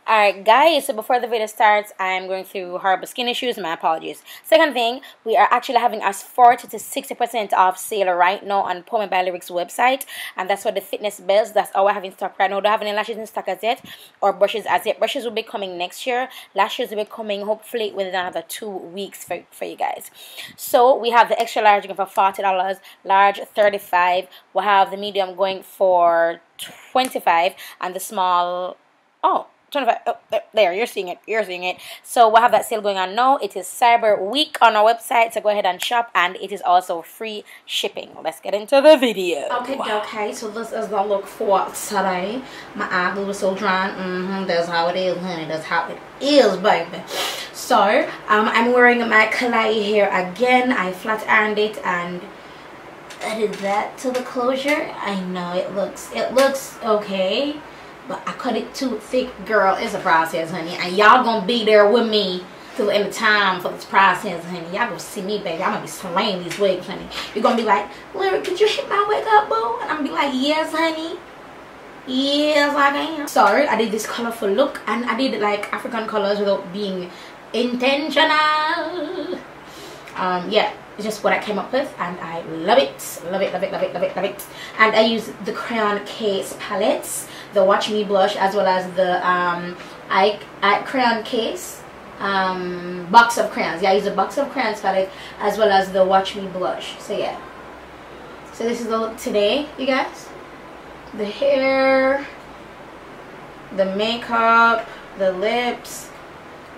Alright guys, so before the video starts, I'm going through horrible skin issues. My apologies. Second thing, we are actually having a 40 to 60% off sale right now on Poem by Lyrics website, and that's for the fitness belts. That's all I have in stock right now. Don't have any lashes in stock as yet, or brushes as yet. Brushes will be coming next year. Lashes will be coming hopefully within another 2 weeks for you guys. So we have the extra large going for $40, large $35. We'll have the medium going for $25, and the small, 25. Oh, there, you're seeing it. So we'll have that sale going on now. It is Cyber Week on our website, so go ahead and shop, and it is also free shipping. Let's get into the video. Okay, so this is the look for today. My eyebrow was so drawn. That's how it is, honey. That's how it is, baby. So I'm wearing my Kalai hair again. I flat ironed it and added that to the closure. I know it looks okay, but I cut it too thick, girl. It's a process, honey, and y'all gonna be there with me till the end of time for this process, honey. Y'all gonna see me, baby. I'm gonna be slaying these wigs, honey. You're gonna be like, Lyric, could you hit my wig up, boo? And I'm gonna be like, yes, honey. Yes, I can. Sorry, I did this colorful look, and I did like African colors without being intentional. Yeah, it's just what I came up with, and I love it. Love it. And I use the Crayon Case palettes, the Watch Me blush, as well as the Crayon Case box of crayons. Yeah, I use a box of crayons palette as well as the Watch Me blush. So yeah, so this is the look today, you guys. The hair, the makeup, the lips,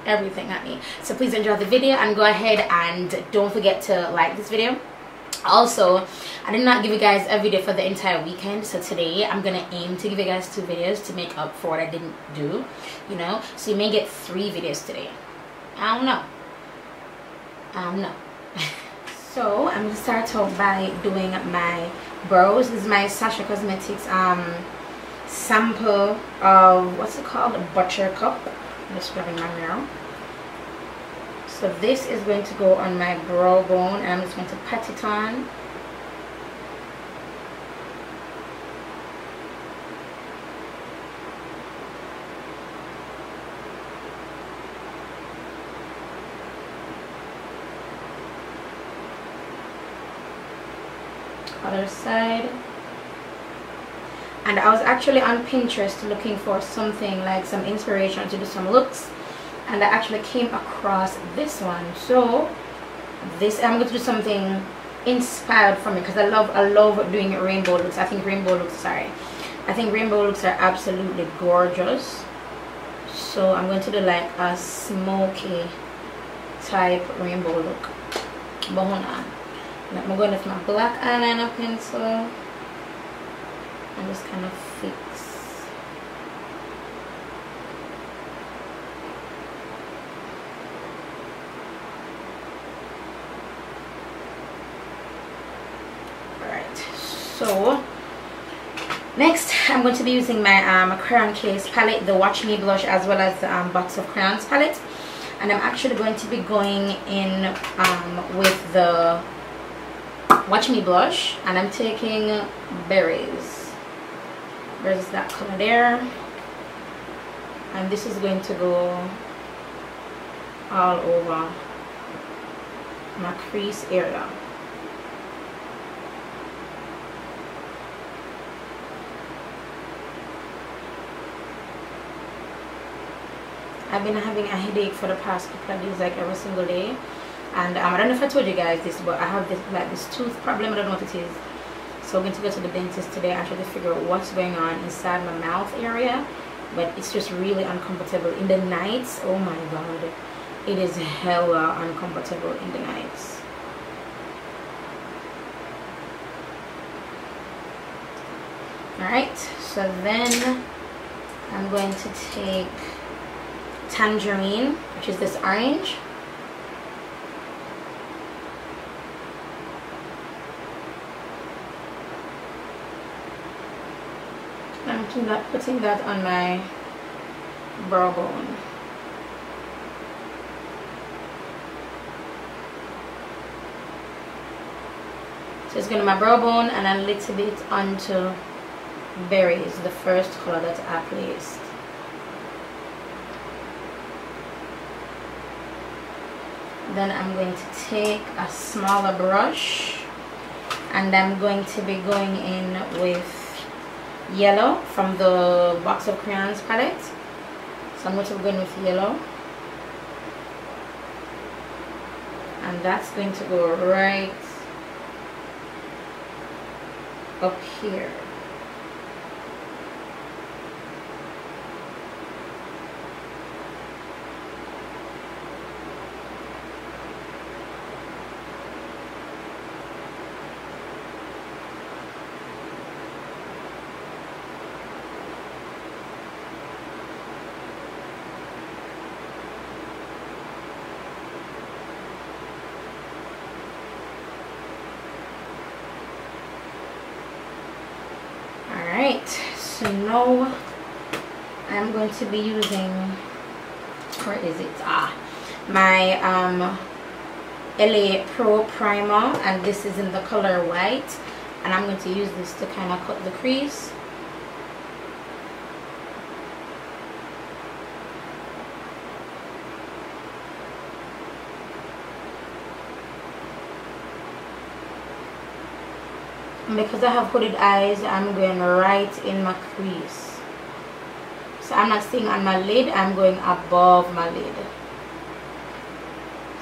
everything, honey. So please enjoy the video, and go ahead and don't forget to like this video. Also, I did not give you guys a video for the entire weekend, so today I'm gonna aim to give you guys 2 videos to make up for what I didn't do, you know. So you may get 3 videos today. I don't know. So I'm gonna start off by doing my brows. This is my Sasha Cosmetics sample of, what's it called, Buttercup. I'm just grabbing my mirror. So this is going to go on my brow bone, and I'm just going to pat it on. Other side. And I was actually on Pinterest looking for something like some inspiration to do some looks, and I actually came across this one. So this, I'm going to do something inspired from it, because I love doing rainbow looks. I think rainbow looks are absolutely gorgeous. So I'm going to do like a smoky type rainbow look. But hold on, I'm going with my black eyeliner pencil and just kind of fix. Alright, so next I'm going to be using my Crayon Case palette, the Watch Me blush, as well as the box of crayons palette, and I'm actually going to be going in with the Watch Me blush, and I'm taking Berries. There's that color there, and this is going to go all over my crease area. I've been having a headache for the past couple of days, like every single day, and I don't know if I told you guys this, but I have this tooth problem. I don't know what it is. So I'm going to go to the dentist today and try to figure out what's going on inside my mouth area. But it's just really uncomfortable in the nights. Oh my god, it is hella uncomfortable in the nights. Alright, so then I'm going to take Tangerine, which is this orange. I'm putting that on my brow bone. So it's going to my brow bone and a little bit onto Berries, the first color that I placed. Then I'm going to take a smaller brush and I'm going to be going in with yellow from the box of crayons palette. So I'm going to be going with yellow, and that's going to go right up here. Alright, so now I'm going to be using, where is it? My LA Pro primer, and this is in the color white, and I'm going to use this to kind of cut the crease. And because I have hooded eyes, I'm going right in my crease. So I'm not staying on my lid, I'm going above my lid.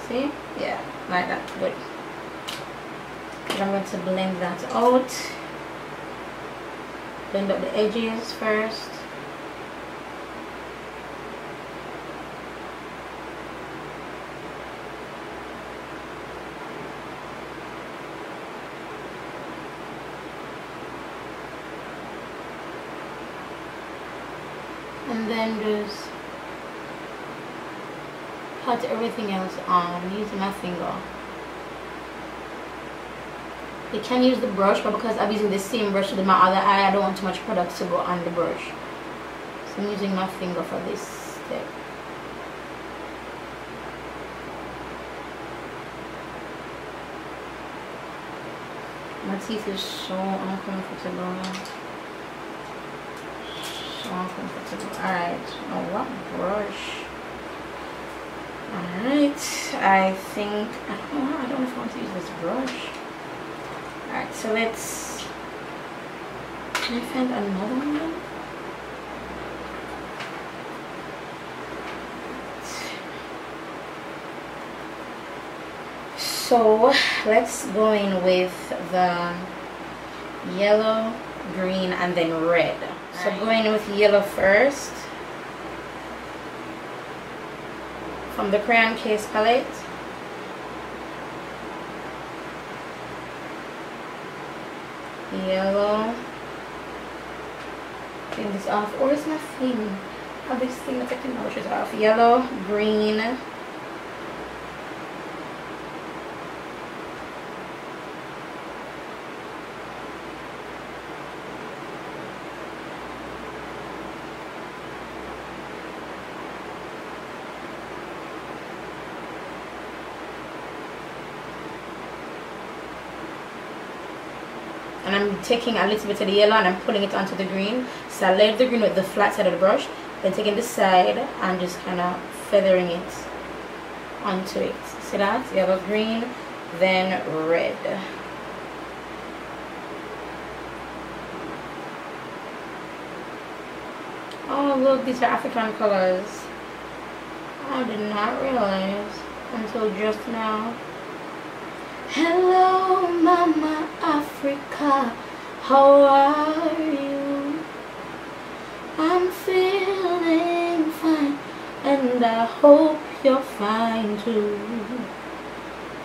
See? Yeah, like that. Good. And I'm going to blend that out. Blend up the edges first. And then just pat everything else on using my finger. You can use the brush, but because I'm using the same brush with my other eye, I don't want too much product to go on the brush. So I'm using my finger for this step. My teeth is so uncomfortable. Uncomfortable. Alright, oh, what brush? Alright, I think I don't know if I want to use this brush. Alright, so let's, can I find another one? So let's go in with the yellow, green, and then red. So going in with yellow first from the crayon case palette. Yellow. Clean this off. Or is my thing? I have this thing that I can wash it off. Yellow, green. And I'm taking a little bit of the yellow and I'm pulling it onto the green. So I laid the green with the flat side of the brush, then taking the side and just kind of feathering it onto it. See that? Yellow, green, then red. Oh look, these are African colors. I did not realize until just now. Hello Mama Africa, how are you? I'm feeling fine and I hope you're fine too.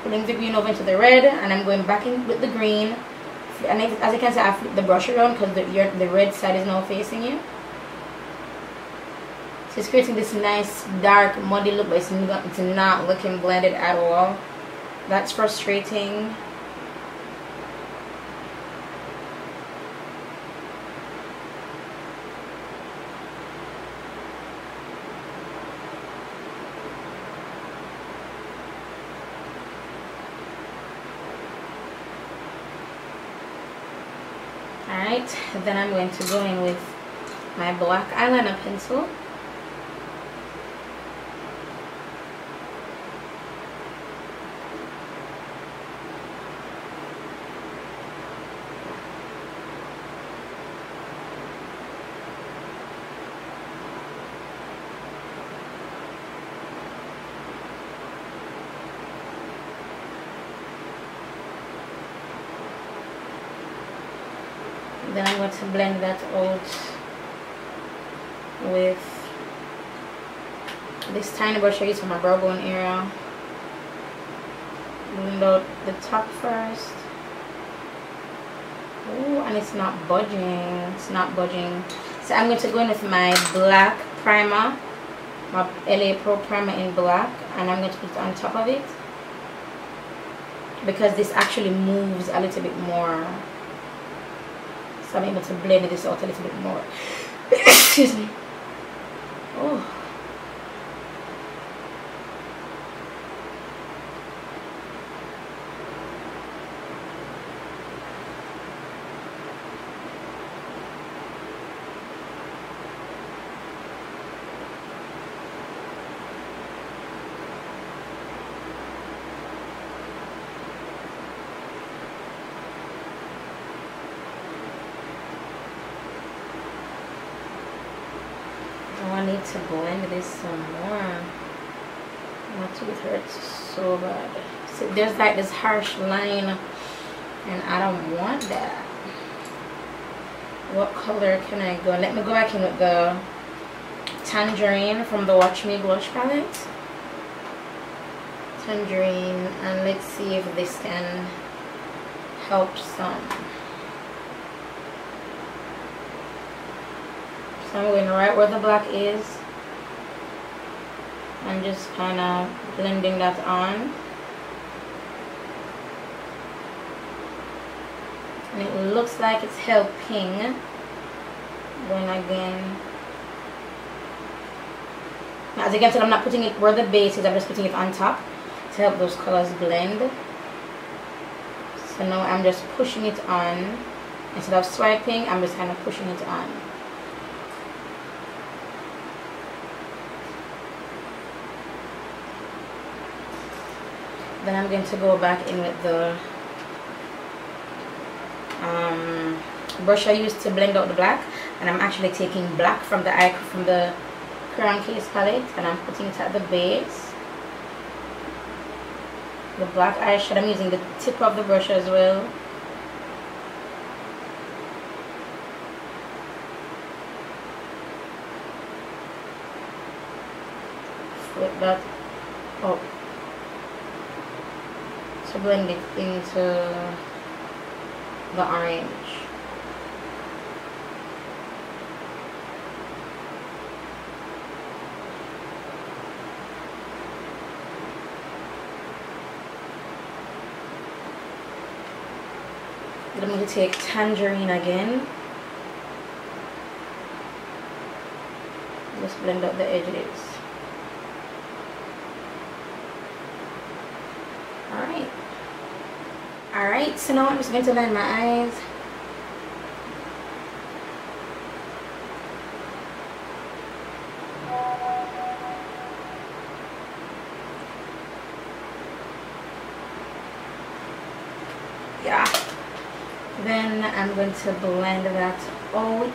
Putting the green over into the red, and I'm going back in with the green. And as you can see, I flipped the brush around because the red side is now facing you. So it's creating this nice dark muddy look, but it's not looking blended at all. That's frustrating. Alright, then I'm going to go in with my black eyeliner pencil. Then I'm going to blend that out with this tiny brush I use for my brow bone area. Blend out the top first. Oh, and it's not budging. It's not budging. So I'm going to go in with my black primer, my LA Pro primer in black, and I'm going to put it on top of it because this actually moves a little bit more. So I'm able to blend this out a little bit more. Excuse me. Oh. I need to blend this some more. My tooth hurts so bad. See, there's like this harsh line and I don't want that. What color can I go? Let me go back in with the Tangerine from the Watch Me Blush palette. Tangerine, and let's see if this can help some. So I'm going right where the black is. I'm just kind of blending that on. And it looks like it's helping. Going again. Now, as you can tell, I'm not putting it where the base is, I'm just putting it on top to help those colors blend. So now I'm just pushing it on. Instead of swiping, I'm just kind of pushing it on. Then I'm going to go back in with the brush I used to blend out the black, and I'm actually taking black from the Crown Case palette, and I'm putting it at the base. The black eyeshadow, I'm using the tip of the brush as well. Flip that up to blend it into the orange. Then I'm going to take Tangerine again. Just blend out the edges. Alright, so now I'm just going to line my eyes. Yeah. Then I'm going to blend that out.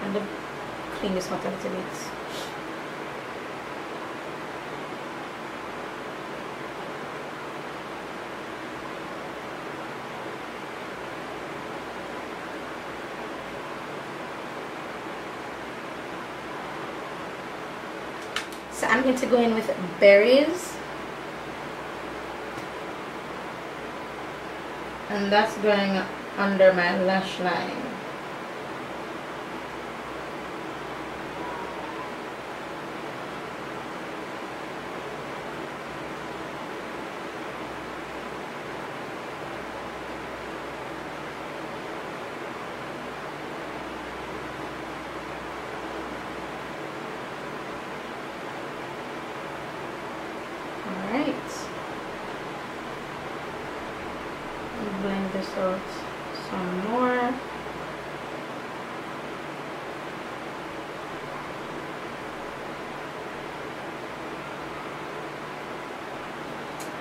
And clean this out a little bit. So I'm going to go in with Berries, and that's going under my lash line. Blend this out some more.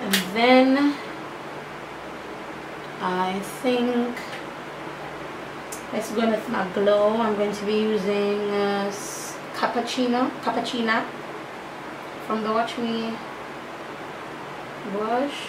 And then I think let's go with my glow. I'm going to be using Cappuccina from the Watch Me blush.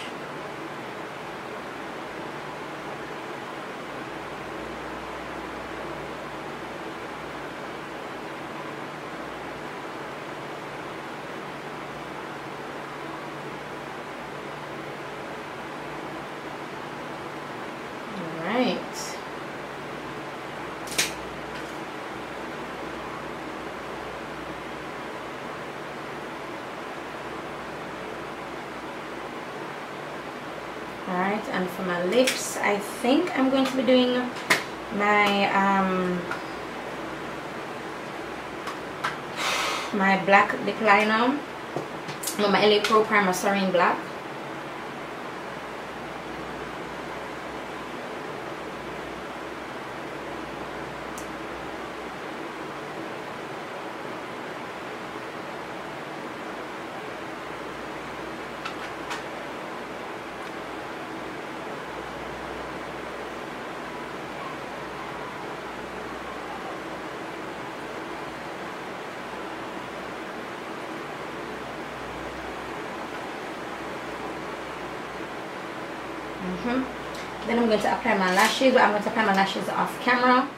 Alright, and for my lips, I think I'm going to be doing my my black lip liner, my LA Pro Primer Serene Black. Then I'm going to apply my lashes, but I'm going to apply my lashes off camera.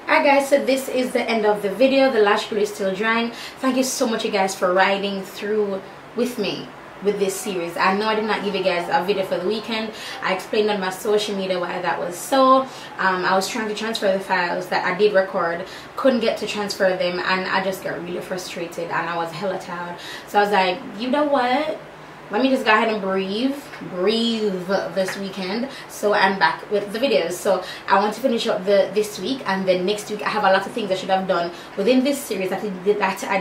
Alright guys, so this is the end of the video. The lash glue is still drying. Thank you so much you guys for riding through with me with this series. I know I did not give you guys a video for the weekend. I explained on my social media why that was so. I was trying to transfer the files that I did record, couldn't get to transfer them, and I just got really frustrated and I was hella tired. So I was like, you know what? Let me just go ahead and breathe this weekend. So I'm back with the videos. So I want to finish up this week, and then next week I have a lot of things I should have done within this series that I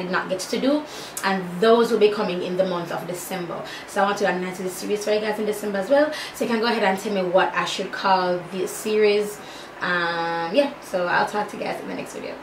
did not get to do, and those will be coming in the month of December. So I want to announce this series for you guys in December as well. So you can go ahead and tell me what I should call this series. Yeah, so I'll talk to you guys in the next video.